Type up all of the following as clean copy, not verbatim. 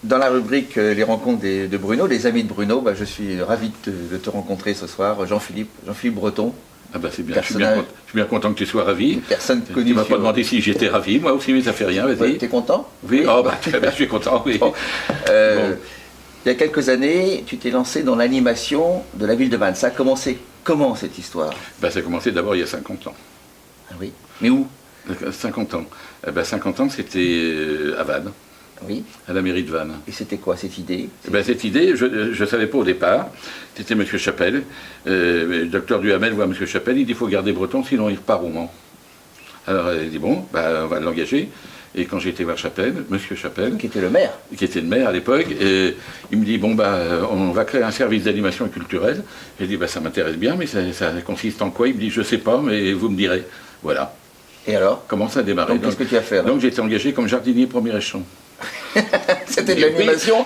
Dans la rubrique Les rencontres de Bruno, les amis de Bruno, je suis ravi de te rencontrer ce soir, Jean-Philippe Breton. Ah bah c'est bien, je suis bien content que tu sois ravi. Personne connue. Tu m'as pas demandé si j'étais ravi, moi aussi, mais ça fait rien, vas-y. T'es content? Oui, oh, bah, je suis content, oui. Bon. Il y a quelques années, tu t'es lancé dans l'animation de la ville de Vannes. Ça a commencé comment cette histoire? Ça a commencé d'abord il y a 50 ans. Ah oui, mais où? 50 ans. 50 ans, c'était à Vannes. Oui. À la mairie de Vannes. Et c'était quoi cette idée? Cette idée, je ne savais pas au départ. C'était M. Chapelle. Le docteur Duhamel voit M. Chapelle, il dit il faut garder Breton, sinon il repart au Mans. Alors il dit bon, on va l'engager. Et quand j'ai été voir Chapelle, M. Chapelle, qui était le maire à l'époque, il me dit bon on va créer un service d'animation culturelle. J'ai dit ça m'intéresse bien, mais ça consiste en quoi? Il me dit je sais pas, mais vous me direz. Voilà. Et alors? Comment ça a démarré? Donc qu'est-ce que tu as fait? Donc j'ai été engagé comme jardinier premier échelon. C'était de l'animation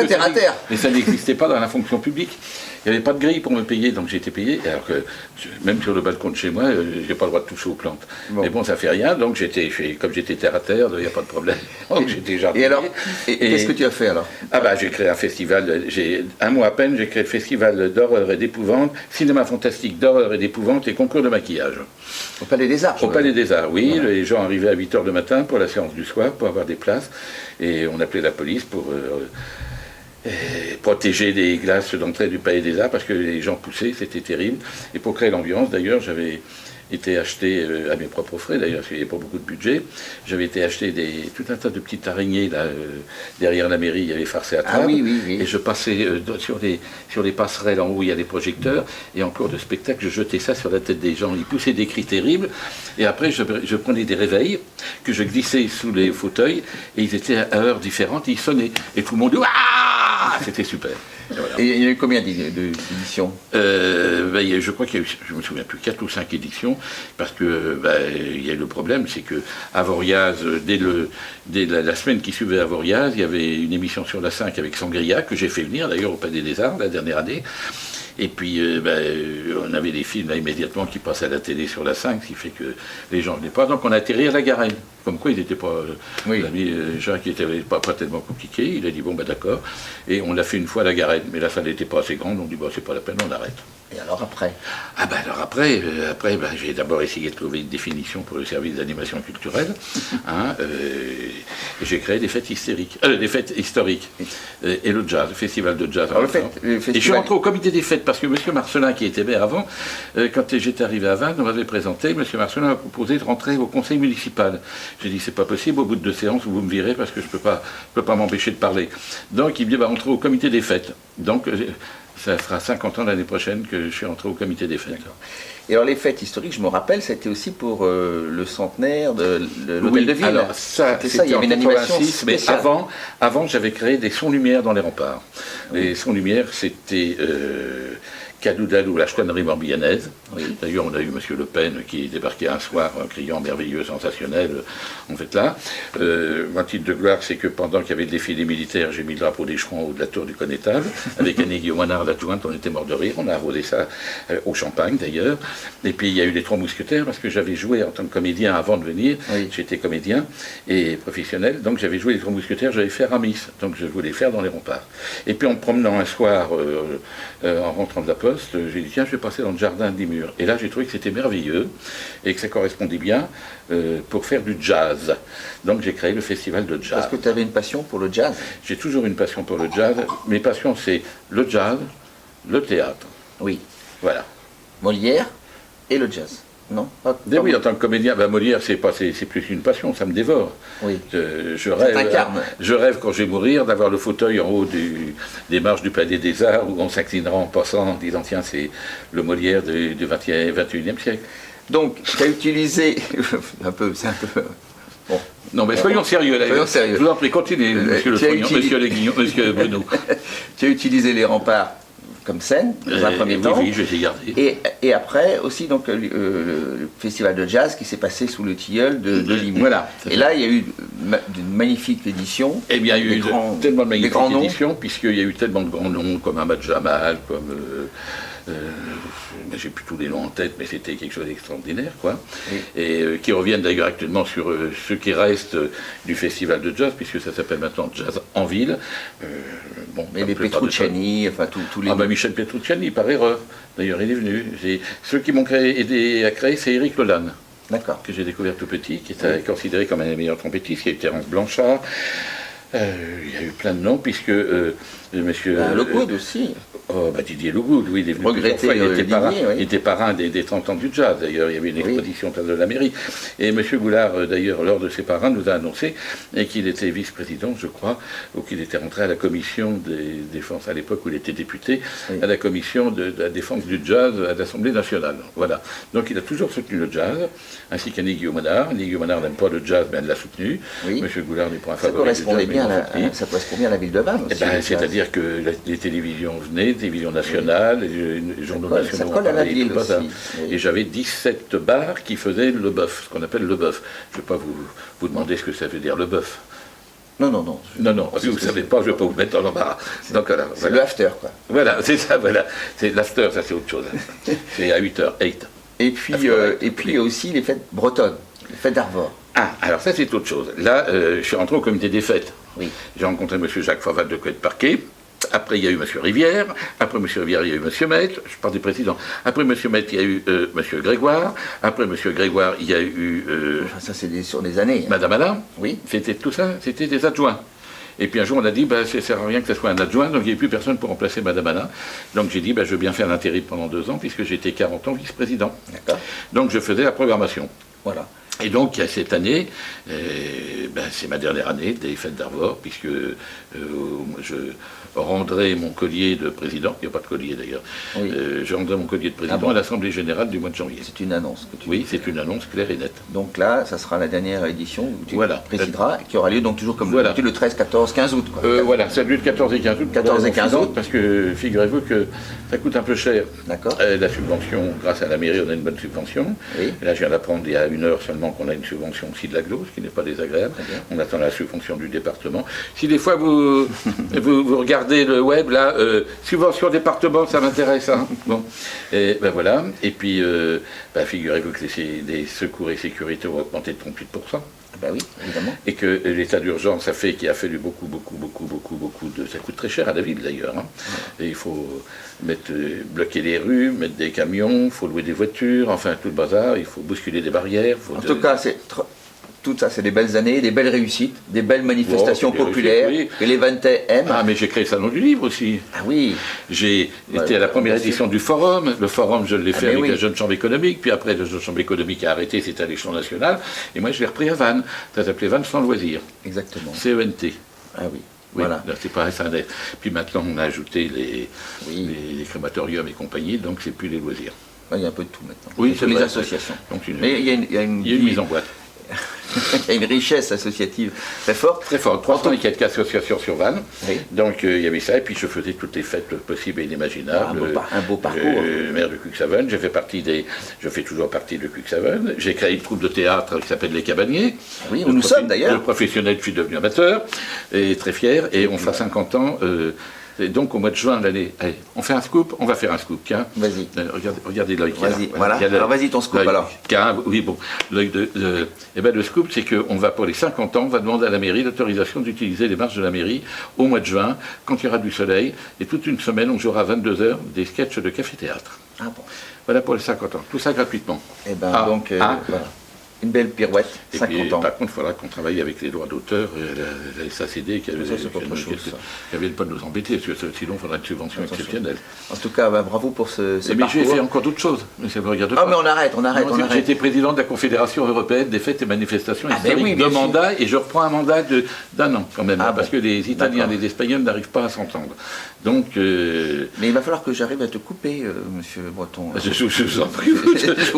terre à terre. Mais ça n'existait pas dans la fonction publique. Il n'y avait pas de grille pour me payer, donc j'ai été payé. Alors que même sur le balcon de chez moi, je n'ai pas le droit de toucher aux plantes. Bon. Mais bon, ça fait rien, donc comme j'étais terre à terre, il n'y a pas de problème. Donc j'étais jardinier. Et alors, qu'est-ce que tu as fait alors? J'ai créé un festival, un mois à peine, j'ai créé le festival d'horreur et d'épouvante, cinéma fantastique d'horreur et d'épouvante et concours de maquillage. Au Palais des Arts? Au Palais des Arts, oui. Voilà. Les gens arrivaient à 8h du matin pour la séance du soir, pour avoir des places. Et on appelait la police pour protéger les glaces d'entrée du Palais des Arts parce que les gens poussaient, c'était terrible. Et pour créer l'ambiance, d'ailleurs, j'avais été acheté à mes propres frais, d'ailleurs, parce qu'il n'y avait pas beaucoup de budget. J'avais été acheter tout un tas de petites araignées là, derrière la mairie, il y avait Farcé à Trappes. Ah oui. Et je passais sur les passerelles en haut, il y a des projecteurs, et en cours de spectacle, je jetais ça sur la tête des gens. Ils poussaient des cris terribles, et après, je prenais des réveils que je glissais sous les fauteuils, et ils étaient à heures différentes, et ils sonnaient. Et tout le monde dit ah, c'était super. Voilà. Et il y a eu combien d'éditions? Je crois qu'il y a eu, je me souviens plus, 4 ou 5 éditions, parce que il y a eu le problème, c'est que Avoriaz, dès la semaine qui suivait Avoriaz, il y avait une émission sur la 5 avec Sangria, que j'ai fait venir d'ailleurs au Palais des Arts la dernière année. Et puis, on avait des films là, immédiatement qui passaient à la télé sur la 5, ce qui fait que les gens ne venaient pas. Donc on a atterri à la Garenne. Comme quoi, il n'était pas. L'ami Jacques n'était pas tellement compliqué. Il a dit d'accord. Et on l'a fait une fois à la Garenne. Mais là, ça n'était pas assez grand. On dit c'est pas la peine, on arrête. Et alors après? Alors après, j'ai d'abord essayé de trouver une définition pour le service d'animation culturelle. J'ai créé des fêtes historiques. Et le jazz, le festival de jazz. Et je suis rentré au comité des fêtes parce que M. Marcelin, qui était maire avant, quand j'étais arrivé à Vannes, on m'avait présenté, M. Marcelin m'a proposé de rentrer au conseil municipal. J'ai dit, c'est pas possible, au bout de 2 séances, vous me virez parce que je peux pas m'empêcher de parler. Donc il me dit, rentrer au comité des fêtes. Donc ça fera 50 ans l'année prochaine que je suis rentré au comité des fêtes. Et alors les fêtes historiques, je me rappelle, c'était aussi pour le centenaire de l'hôtel de ville. Alors ça, il y avait une animation spéciale. Mais avant j'avais créé des sons-lumières dans les remparts. Les sons-lumières, c'était Cadoudalou, la chouannerie morbillanaise. Oui. D'ailleurs, on a eu M. Le Pen qui débarquait un soir en criant merveilleux, sensationnel, en fait là. Mon titre de gloire, c'est que pendant qu'il y avait le défilé militaire, j'ai mis le drapeau des Chouans au de la tour du Connétable, avec Annie Guillaume-Manard, l'adjointe, on était mort de rire, on a arrosé ça au champagne d'ailleurs. Et puis il y a eu les 3 mousquetaires, parce que j'avais joué en tant que comédien avant de venir, j'étais comédien et professionnel, donc j'avais joué les 3 mousquetaires, j'avais fait Aramis, donc je voulais faire dans les remparts. Et puis en me promenant un soir, en rentrant de la poste, j'ai dit tiens, je vais passer dans le jardin de Dimur. Et là j'ai trouvé que c'était merveilleux et que ça correspondait bien pour faire du jazz. Donc j'ai créé le festival de jazz. Est-ce que tu avais une passion pour le jazz? J'ai toujours une passion pour le jazz. Mes passions, c'est le jazz, le théâtre. Oui. Voilà. Molière et le jazz. Non? Oui, en tant que comédien, Molière, c'est plus une passion, ça me dévore. Oui. Je rêve quand je vais mourir d'avoir le fauteuil en haut des marches du Palais des Arts où on s'inclinera en passant en disant tiens, c'est le Molière du 21e siècle. Donc, tu as utilisé c'est un peu. Bon. Non, mais soyons sérieux là. Soyons sérieux. Je vous en prie, continuez, monsieur Le Pognon, monsieur Léguignon, monsieur Bruno. Tu as utilisé les remparts comme scène, dans un premier temps. Oui, je les ai gardés. Et après, aussi, donc, le festival de jazz qui s'est passé sous le tilleul de Limoux. Voilà. Et là, il y a eu une magnifique édition. Eh bien, il y a eu tellement de magnifiques éditions, puisqu'il y a eu tellement de grands noms, comme Ahmad Jamal, comme j'ai plus tous les noms en tête, mais c'était quelque chose d'extraordinaire, quoi. Oui. Et qui reviennent d'ailleurs actuellement sur ce qui reste du festival de jazz, puisque ça s'appelle maintenant Jazz en ville. Bon, mais les Petrucciani, enfin tous les... Michel Petrucciani, par erreur. D'ailleurs, il est venu. Ceux qui m'ont aidé à créer, c'est Éric Lolan. D'accord. Que j'ai découvert tout petit, qui était considéré comme un des meilleurs trompettistes. Il y a eu Terence Blanchard. Il y a eu plein de noms, puisque monsieur... Lockwood aussi. Didier Lockwood, oui, il est venu regretté, il était parrain des 30 ans du jazz, d'ailleurs, il y avait une exposition de la mairie. Et M. Goulard, d'ailleurs, lors de ses parrains, nous a annoncé qu'il était vice-président, je crois, ou qu'il était rentré à la commission des défenses, à l'époque où il était député, à la commission de la défense du jazz à l'Assemblée nationale. Voilà. Donc il a toujours soutenu le jazz, ainsi qu'Annie Guillaume-Monard. Annie Guillaume-Monard n'aime pas le jazz, mais elle l'a soutenu. Oui. M. Goulard n'est pas un favori du jazz. Ça correspond bien à la ville de Vannes aussi. C'est-à-dire que les télévisions venaient, télévision nationale, les journaux nationaux. Ça colle à la ville aussi. Et j'avais 17 bars qui faisaient le bœuf, ce qu'on appelle le bœuf. Je ne vais pas vous demander ce que ça veut dire le bœuf. Non. Si vous ne savez pas, je ne vais pas vous mettre dans l'embarras. Donc voilà. C'est le after, quoi. Voilà, c'est ça, voilà. C'est l'after, ça c'est autre chose. C'est à 8h, 8. Et puis il y a aussi les fêtes bretonnes, les fêtes d'Arvor. Ah, alors ça c'est autre chose. Là, je suis rentré au comité des fêtes. Oui. J'ai rencontré M. Jacques Faval de Coët-Parquet. Après, il y a eu M. Rivière. Après M. Rivière, il y a eu M. Maître. Je parle des présidents. Après M. Maître, il y a eu M. Grégoire. Après M. Grégoire, il y a eu... ça, c'est sur des années. Madame Alain. Oui. C'était tout ça, c'était des adjoints. Et puis un jour, on a dit, ça ne sert à rien que ce soit un adjoint, donc il n'y avait plus personne pour remplacer Madame Alain. Donc j'ai dit, je veux bien faire l'intérim pendant 2 ans, puisque j'étais 40 ans vice-président. D'accord. Donc je faisais la programmation. Voilà. Et donc, cette année, c'est ma dernière année des fêtes d'Arvor, puisque je rendrai mon collier de président, il n'y a pas de collier d'ailleurs, je rendrai mon collier de président à l'Assemblée Générale du mois de janvier. C'est une annonce que tu Oui, c'est une annonce claire et nette. Donc là, ça sera la dernière édition où tu présideras, qui aura lieu donc toujours comme le 13, 14, 15 août. Voilà, ça a lieu le 14 et 15 août. 14 et 15 août. Parce que figurez-vous que ça coûte un peu cher. D'accord. La subvention, grâce à la mairie, on a une bonne subvention. Oui. Et là, je viens d'apprendre il y a 1 heure seulement qu'on a une subvention aussi de l'AGLO, ce qui n'est pas désagréable. On attend la subvention du département. Si des fois vous regardez le web, là, subvention département, ça m'intéresse. Hein. Bon. Et voilà. Et puis, figurez-vous que les secours et sécurité ont augmenté de 38%. Oui, évidemment. Et que l'état d'urgence a fallu beaucoup de... Ça coûte très cher à la ville d'ailleurs. Hein. Et il faut bloquer les rues, mettre des camions, il faut louer des voitures, enfin tout le bazar, il faut bousculer des barrières. En tout cas, tout ça, c'est des belles années, des belles réussites, des belles manifestations populaires que les Vantais aiment. Ah, mais j'ai créé le salon du livre aussi. Ah oui. J'ai été à la première édition du forum. Le forum, je l'ai fait avec la jeune chambre économique. Puis après, la jeune chambre économique a arrêté, c'était à l'échelon national. Et moi, je l'ai repris à Vannes. Ça s'appelait Vannes sans loisir. Exactement. CENT. Ah oui. Oui, voilà. C'est pas ça. Puis maintenant, on a ajouté les crématoriums et compagnie, donc c'est plus les loisirs. Il y a un peu de tout maintenant. Oui, c'est les associations. Donc mais il y a une mise en boîte. Il y a une richesse associative très forte. Très forte. 304 associations sur Vannes. Oui. Donc il y avait ça, et puis je faisais toutes les fêtes possibles et inimaginables. Un beau parcours. Maire de Cuxhaven, je fais toujours partie de Cuxhaven. J'ai créé une troupe de théâtre qui s'appelle Les Cabaniers. Oui, où nous sommes d'ailleurs. Le professionnel, je suis devenu amateur, et très fier, et on fera 50 ans. Et donc au mois de juin de l'année, allez, on fait un scoop, on va faire un scoop, tiens. Vas-y. Regardez l'œil. Vas-y, voilà. Alors vas-y ton scoop alors. Oui, bon. Le scoop, c'est qu'on va pour les 50 ans, on va demander à la mairie l'autorisation d'utiliser les marches de la mairie au mois de juin, quand il y aura du soleil, et toute une semaine, on jouera à 22h des sketchs de café-théâtre. Ah bon. Voilà pour les 50 ans, tout ça gratuitement. Et voilà. Une belle pirouette, 50 ans. Par contre, il faudra qu'on travaille avec les droits d'auteur, la SACD qui ne viennent pas de nous embêter, parce que sinon il faudra une subvention exceptionnelle. En tout cas, bravo pour ce parcours. Mais j'ai fait encore d'autres choses, mais ça me regarde pas. Ah mais on arrête. J'ai été président de la Confédération européenne des fêtes et manifestations historiques de mandat, et je reprends un mandat d'1 an quand même, parce que les Italiens et les Espagnols n'arrivent pas à s'entendre. Donc, mais il va falloir que j'arrive à te couper, monsieur Breton. Je vous en prie.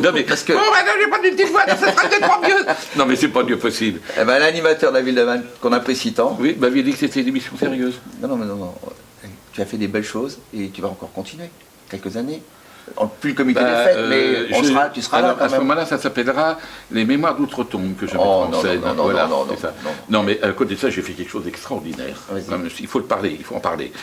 Non mais parce que... Oh, j'ai pas une petite voix, ça sera peut-être pas mieux. Non mais c'est pas mieux possible. L'animateur de la ville de Vannes, qu'on apprécie tant. Oui, m'avait dit que c'était une émission sérieuse. Non. Tu as fait des belles choses et tu vas encore continuer. Quelques années. Plus le comité des fêtes, mais tu seras là. À ce moment-là, ça s'appellera les Mémoires d'Outre-Tombe que je mettrai en scène. Non, mais à côté de ça, j'ai fait quelque chose d'extraordinaire. Il faut en parler.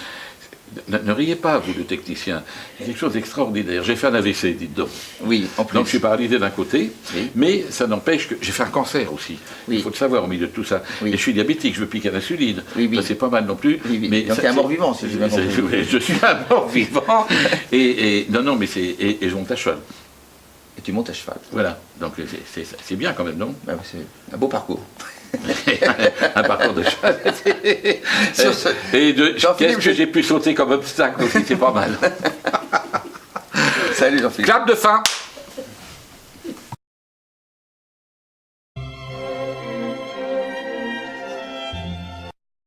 Ne riez pas, vous, le technicien. C'est quelque chose d'extraordinaire. J'ai fait un AVC, dites donc. Oui, en plus. Donc je suis paralysé d'un côté, mais ça n'empêche que j'ai fait un cancer aussi. Il faut le savoir au milieu de tout ça. Et je suis diabétique, je veux piquer à l'insuline. Ça, c'est pas mal non plus. Mais donc tu es un mort-vivant, si je bien compris. Je suis un mort-vivant. Non, mais et je monte à cheval. Et tu montes à cheval. Voilà, donc c'est bien quand même, non? C'est un beau parcours. Un parcours de cheval. Qu'est-ce que j'ai pu sauter comme obstacle aussi, c'est pas mal. Salut Jean-Philippe. Clap de fin.